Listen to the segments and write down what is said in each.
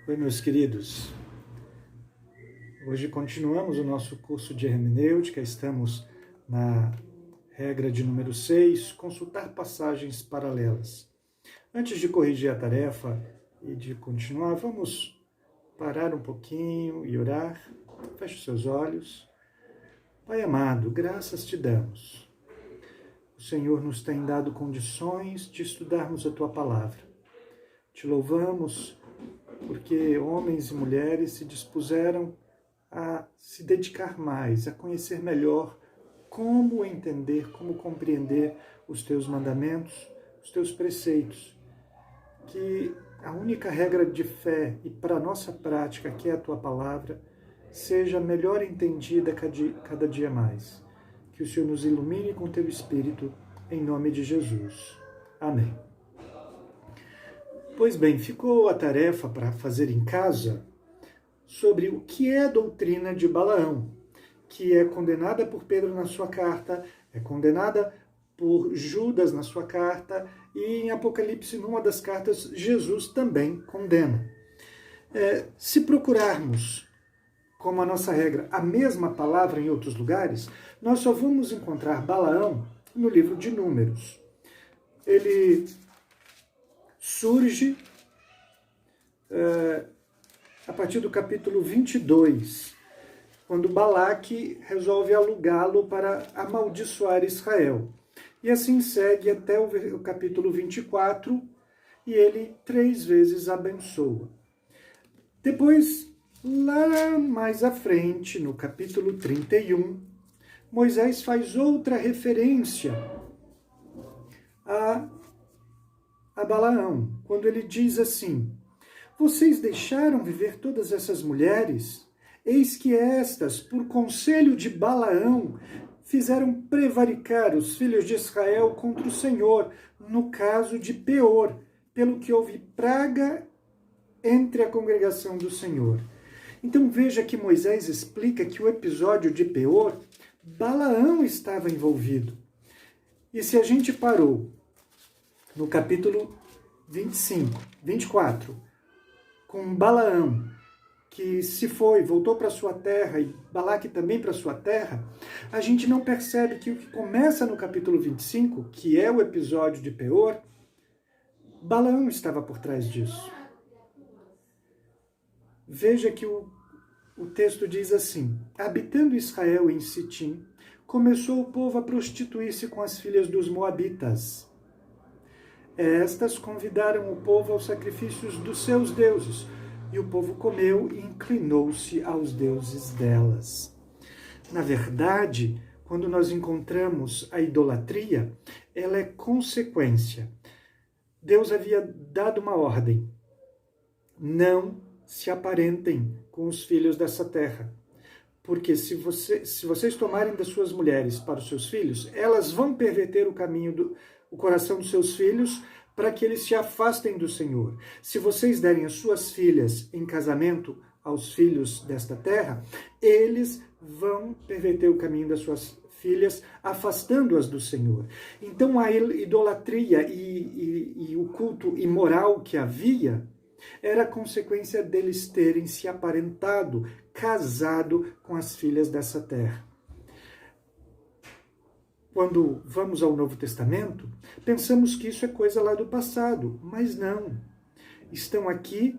Oi, meus queridos. Hoje continuamos o nosso curso de hermenêutica. Estamos na regra de número 6, consultar passagens paralelas. Antes de corrigir a tarefa e de continuar, vamos parar um pouquinho e orar. Feche os seus olhos. Pai amado, graças te damos. O Senhor nos tem dado condições de estudarmos a tua palavra. Te louvamos porque homens e mulheres se dispuseram a se dedicar mais, a conhecer melhor como entender, como compreender os teus mandamentos, os teus preceitos. Que a única regra de fé e para a nossa prática, que é a tua palavra, seja melhor entendida cada dia mais. Que o Senhor nos ilumine com teu Espírito, em nome de Jesus. Amém. Pois bem, ficou a tarefa para fazer em casa sobre o que é a doutrina de Balaão, que é condenada por Pedro na sua carta, é condenada por Judas na sua carta, e em Apocalipse, numa das cartas, Jesus também condena. Se procurarmos, como a nossa regra, a mesma palavra em outros lugares, nós só vamos encontrar Balaão no livro de Números. Ele surge a partir do capítulo 22, quando Balaque resolve alugá-lo para amaldiçoar Israel. E assim segue até o capítulo 24, e ele 3 vezes abençoa. Depois, lá mais à frente, no capítulo 31, Moisés faz outra referência a Balaão, quando ele diz assim: vocês deixaram viver todas essas mulheres? Eis que estas, por conselho de Balaão, fizeram prevaricar os filhos de Israel contra o Senhor, no caso de Peor, pelo que houve praga entre a congregação do Senhor. Então veja que Moisés explica que o episódio de Peor, Balaão estava envolvido. E se a gente parou no capítulo 24, com Balaão, que se foi, voltou para sua terra, e Balaque também para sua terra, a gente não percebe que o que começa no capítulo 25, que é o episódio de Peor, Balaão estava por trás disso. Veja que o texto diz assim: habitando Israel em Sitim, começou o povo a prostituir-se com as filhas dos moabitas. Estas convidaram o povo aos sacrifícios dos seus deuses, e o povo comeu e inclinou-se aos deuses delas. Na verdade, quando nós encontramos a idolatria, ela é consequência. Deus havia dado uma ordem: não se aparentem com os filhos dessa terra, porque se vocês tomarem das suas mulheres para os seus filhos, elas vão perverter o coração dos seus filhos para que eles se afastem do Senhor. Se vocês derem as suas filhas em casamento aos filhos desta terra, eles vão perverter o caminho das suas filhas, afastando-as do Senhor. Então a idolatria e o culto imoral que havia era consequência deles terem se aparentado, casado com as filhas dessa terra. Quando vamos ao Novo Testamento, pensamos que isso é coisa lá do passado, mas não. Estão aqui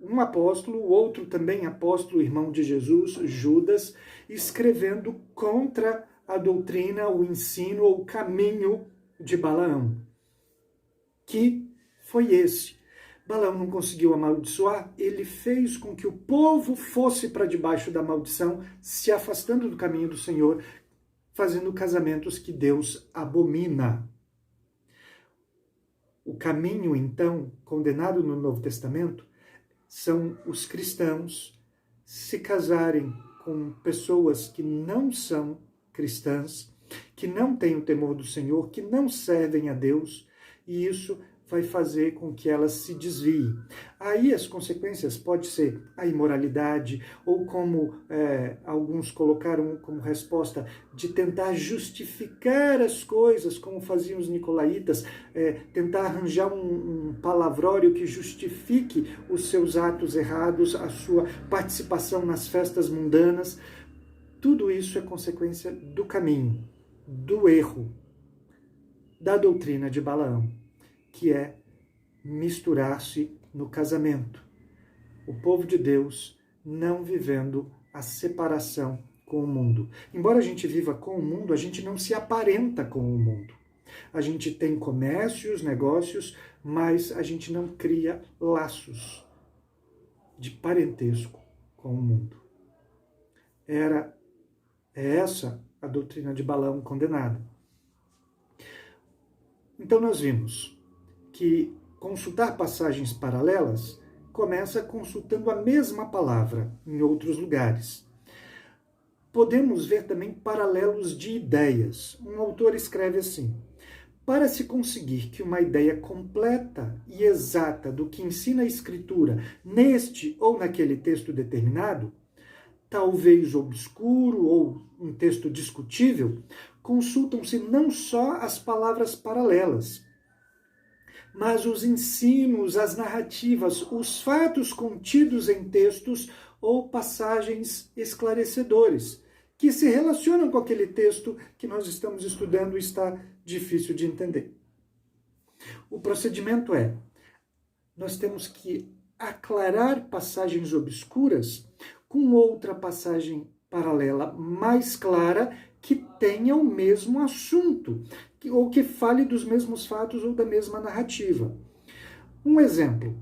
um apóstolo, o outro também apóstolo, irmão de Jesus, Judas, escrevendo contra a doutrina, o ensino ou o caminho de Balaão. Que foi esse? Balaão não conseguiu amaldiçoar, ele fez com que o povo fosse para debaixo da maldição, se afastando do caminho do Senhor, fazendo casamentos que Deus abomina. O caminho, então, condenado no Novo Testamento, são os cristãos se casarem com pessoas que não são cristãs, que não têm o temor do Senhor, que não servem a Deus, e isso vai fazer com que ela se desvie. Aí as consequências pode ser a imoralidade, ou como alguns colocaram como resposta, de tentar justificar as coisas, como faziam os nicolaítas, tentar arranjar um palavrório que justifique os seus atos errados, a sua participação nas festas mundanas. Tudo isso é consequência do caminho, do erro, da doutrina de Balaão, que é misturar-se no casamento. O povo de Deus não vivendo a separação com o mundo. Embora a gente viva com o mundo, a gente não se aparenta com o mundo. A gente tem comércios, negócios, mas a gente não cria laços de parentesco com o mundo. É essa a doutrina de Balaão condenada. Então nós vimos que consultar passagens paralelas começa consultando a mesma palavra em outros lugares. Podemos ver também paralelos de ideias. Um autor escreve assim: para se conseguir que uma ideia completa e exata do que ensina a Escritura neste ou naquele texto determinado, talvez obscuro ou um texto discutível, consultam-se não só as palavras paralelas, mas os ensinos, as narrativas, os fatos contidos em textos ou passagens esclarecedores, que se relacionam com aquele texto que nós estamos estudando e está difícil de entender. O procedimento nós temos que aclarar passagens obscuras com outra passagem paralela mais clara que tenha o mesmo assunto, ou que fale dos mesmos fatos ou da mesma narrativa. Um exemplo: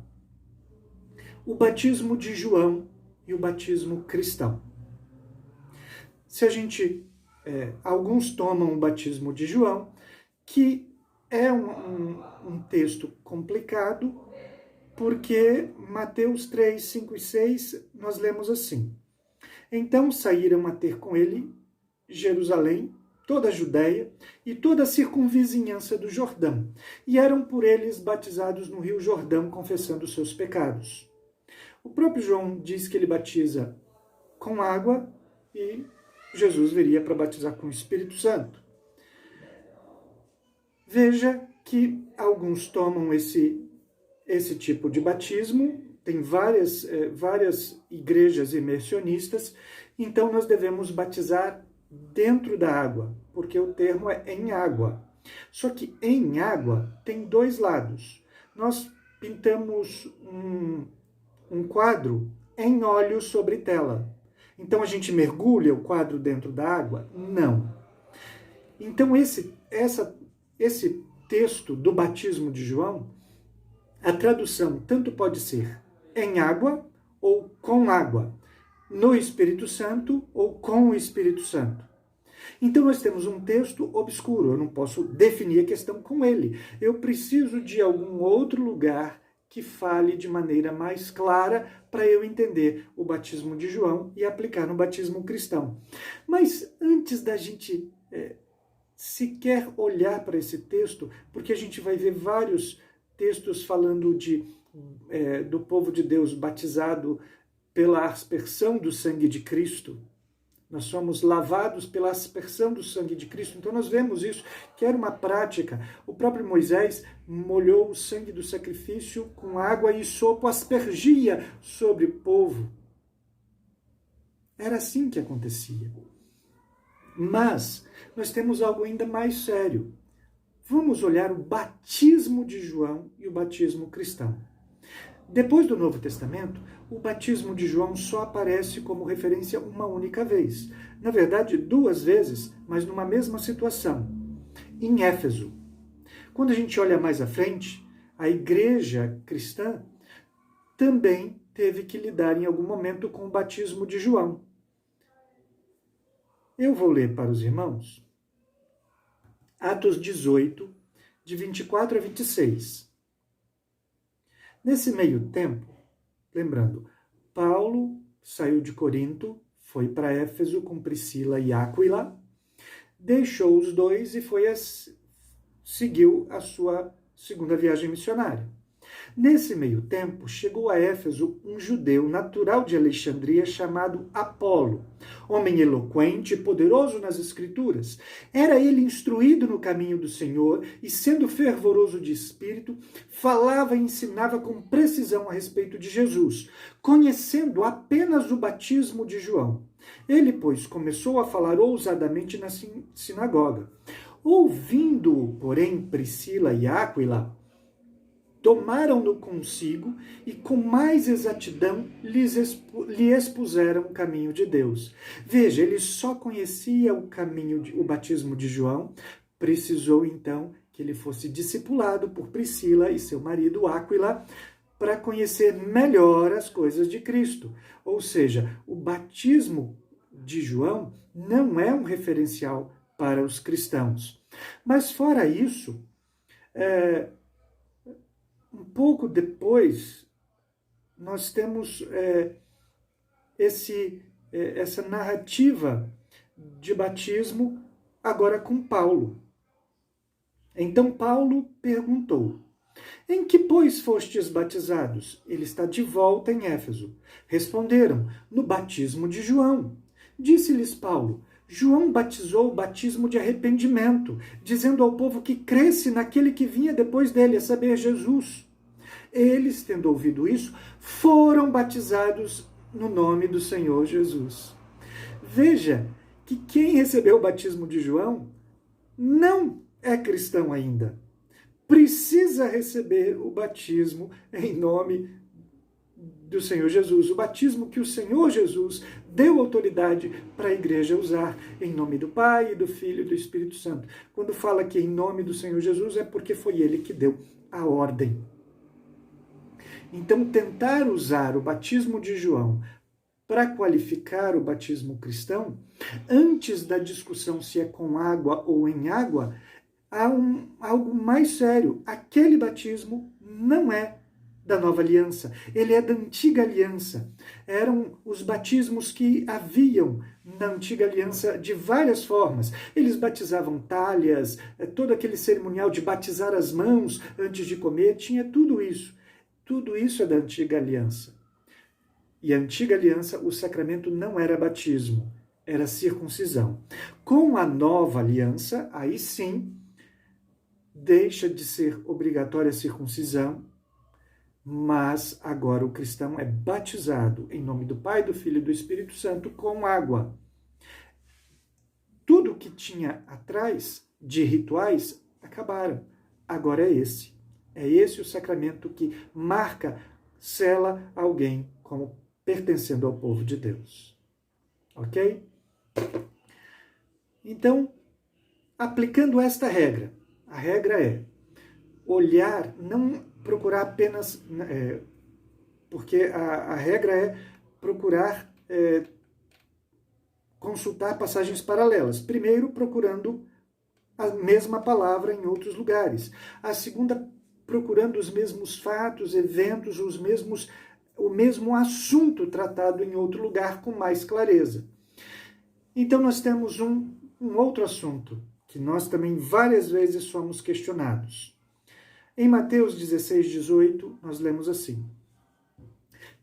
o batismo de João e o batismo cristão. Se a gente, alguns tomam o batismo de João, que é um texto complicado, porque Mateus 3, 5 e 6, nós lemos assim: então saíram a ter com ele Jerusalém, toda a Judéia e toda a circunvizinhança do Jordão, e eram por eles batizados no rio Jordão, confessando os seus pecados. O próprio João diz que ele batiza com água e Jesus viria para batizar com o Espírito Santo. Veja que alguns tomam esse tipo de batismo, tem várias igrejas imersionistas, então nós devemos batizar dentro da água, porque o termo é em água. Só que em água tem dois lados. Nós pintamos um quadro em óleo sobre tela. Então a gente mergulha o quadro dentro da água? Não. Então esse texto do batismo de João, a tradução tanto pode ser em água ou com água, no Espírito Santo ou com o Espírito Santo. Então nós temos um texto obscuro, eu não posso definir a questão com ele. Eu preciso de algum outro lugar que fale de maneira mais clara para eu entender o batismo de João e aplicar no batismo cristão. Mas antes da gente sequer olhar para esse texto, porque a gente vai ver vários textos falando do povo de Deus batizado pela aspersão do sangue de Cristo. Nós somos lavados pela aspersão do sangue de Cristo. Então nós vemos isso, que era uma prática. O próprio Moisés molhou o sangue do sacrifício com água e sopo, aspergia sobre o povo. Era assim que acontecia. Mas nós temos algo ainda mais sério. Vamos olhar o batismo de João e o batismo cristão. Depois do Novo Testamento, o batismo de João só aparece como referência uma única vez. Na verdade, 2 vezes, mas numa mesma situação, em Éfeso. Quando a gente olha mais à frente, a igreja cristã também teve que lidar em algum momento com o batismo de João. Eu vou ler para os irmãos Atos 18, de 24 a 26. Nesse meio tempo, lembrando, Paulo saiu de Corinto, foi para Éfeso com Priscila e Áquila, deixou os dois e seguiu a sua segunda viagem missionária. Nesse meio tempo, chegou a Éfeso um judeu natural de Alexandria chamado Apolo, homem eloquente e poderoso nas Escrituras. Era ele instruído no caminho do Senhor e, sendo fervoroso de espírito, falava e ensinava com precisão a respeito de Jesus, conhecendo apenas o batismo de João. Ele, pois, começou a falar ousadamente na sinagoga. Ouvindo, porém, Priscila e Áquila, tomaram-no consigo e com mais exatidão lhe expuseram o caminho de Deus. Veja, ele só conhecia o caminho, o batismo de João, precisou então que ele fosse discipulado por Priscila e seu marido Áquila para conhecer melhor as coisas de Cristo. Ou seja, o batismo de João não é um referencial para os cristãos. Mas fora isso, um pouco depois, nós temos essa narrativa de batismo agora com Paulo. Então Paulo perguntou: em que, pois, fostes batizados? Ele está de volta em Éfeso. Responderam: no batismo de João. Disse-lhes Paulo: João batizou o batismo de arrependimento, dizendo ao povo que cresce naquele que vinha depois dele, a saber, Jesus. Eles, tendo ouvido isso, foram batizados no nome do Senhor Jesus. Veja que quem recebeu o batismo de João não é cristão ainda. Precisa receber o batismo em nome do Senhor Jesus, o batismo que o Senhor Jesus deu autoridade para a igreja usar, em nome do Pai, do Filho e do Espírito Santo. Quando fala que em nome do Senhor Jesus, é porque foi ele que deu a ordem. Então, tentar usar o batismo de João para qualificar o batismo cristão, antes da discussão se é com água ou em água, há algo mais sério. Aquele batismo não é da nova aliança, ele é da antiga aliança. Eram os batismos que haviam na antiga aliança de várias formas. Eles batizavam talhas, todo aquele cerimonial de batizar as mãos antes de comer, tinha tudo isso. Tudo isso é da antiga aliança. E a antiga aliança, o sacramento não era batismo, era circuncisão. Com a nova aliança, aí sim, deixa de ser obrigatória a circuncisão, mas agora o cristão é batizado em nome do Pai, do Filho e do Espírito Santo com água. Tudo que tinha atrás de rituais acabaram. Agora é esse. É esse o sacramento que marca, sela alguém como pertencendo ao povo de Deus. Ok? Então, aplicando esta regra, a regra é olhar, não procurar apenas, porque a regra é procurar consultar passagens paralelas. Primeiro, procurando a mesma palavra em outros lugares. A segunda, procurando os mesmos fatos, eventos, o mesmo assunto tratado em outro lugar com mais clareza. Então, nós temos um outro assunto, que nós também várias vezes somos questionados. Em Mateus 16:18, nós lemos assim: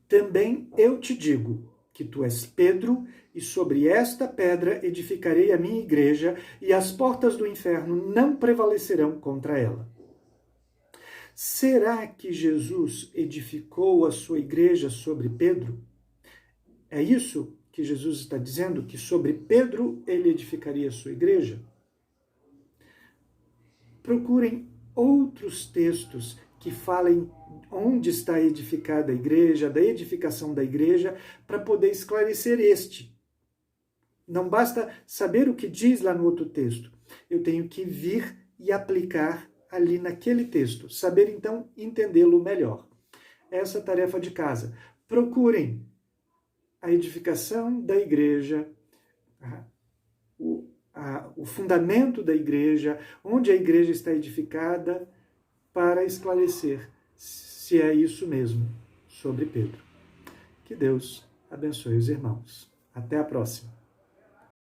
também eu te digo que tu és Pedro, e sobre esta pedra edificarei a minha igreja, e as portas do inferno não prevalecerão contra ela. Será que Jesus edificou a sua igreja sobre Pedro? É isso que Jesus está dizendo, que sobre Pedro ele edificaria a sua igreja? Procurem outros textos que falem onde está edificada a igreja, da edificação da igreja, para poder esclarecer este. Não basta saber o que diz lá no outro texto. Eu tenho que vir e aplicar ali naquele texto. Saber, então, entendê-lo melhor. Essa é a tarefa de casa. Procurem a edificação da igreja, o fundamento da igreja, onde a igreja está edificada, para esclarecer se é isso mesmo sobre Pedro. Que Deus abençoe os irmãos. Até a próxima.